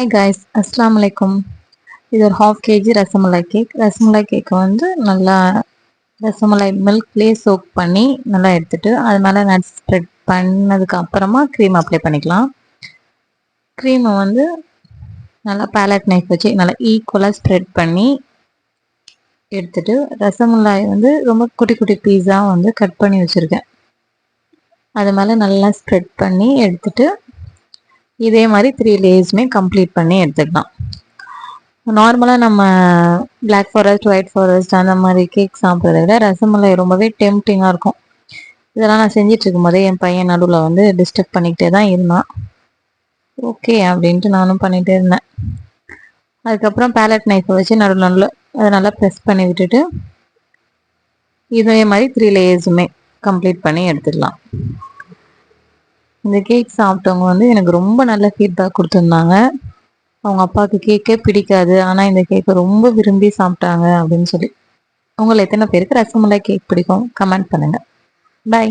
Hi guys, அஸ்ஸலாமு அலைக்கும். இது ஒரு half KG rasmalai cake. Rasmalai கேக்கை வந்து நல்லா ரசமலாய் மில்க்லேயே சோக் பண்ணி நல்லா எடுத்துட்டு அது மேலே நட்ஸ் ஸ்ப்ரெட் பண்ணதுக்கு அப்புறமா க்ரீம் அப்ளை பண்ணிக்கலாம். க்ரீமை வந்து நல்லா பேலட் நைஃப் வச்சு நல்லா ஈக்குவலாக ஸ்ப்ரெட் பண்ணி எடுத்துட்டு ரசமலாய் வந்து ரொம்ப குட்டி குட்டி பீஸாக வந்து கட் பண்ணி வச்சுருக்கேன். அது மேலே நல்லா ஸ்ப்ரெட் பண்ணி எடுத்துட்டு இதே மாதிரி 3 லேயர்ஸுமே கம்ப்ளீட் பண்ணி எடுத்துக்கலாம். நார்மலாக நம்ம பிளாக் ஃபாரஸ்ட், ஒயிட் ஃபாரஸ்ட் அந்த மாதிரி கேக் சாப்பிட்றத விட ரசமலாய் ரொம்பவே டெம்ப்டிங்காக இருக்கும். இதெல்லாம் நான் செஞ்சிட்டு இருக்கும்போதே என் பையன் நடுவில் வந்து டிஸ்டர்ப் பண்ணிக்கிட்டே தான் இருந்தான். ஓகே அப்படின்ட்டு நானும் பண்ணிகிட்டே இருந்தேன். அதுக்கப்புறம் பேலட் நைஃபை வச்சு நடுவில் அதை நல்லா ப்ரெஸ் பண்ணி விட்டுட்டு இதே மாதிரி 3 லேயர்ஸுமே கம்ப்ளீட் பண்ணி எடுத்துக்கலாம். இந்த கேக் சாப்பிட்டவங்க வந்து எனக்கு ரொம்ப நல்ல ஃபீட்பேக் கொடுத்துருந்தாங்க. அவங்க அப்பாவுக்கு கேக்கே பிடிக்காது, ஆனால் இந்த கேக்கை ரொம்ப விரும்பி சாப்பிட்டாங்க அப்படின்னு சொல்லி. உங்களை எத்தனை பேருக்கு ரசமலாய் கேக் பிடிக்கும் கமெண்ட் பண்ணுங்கள். பாய்.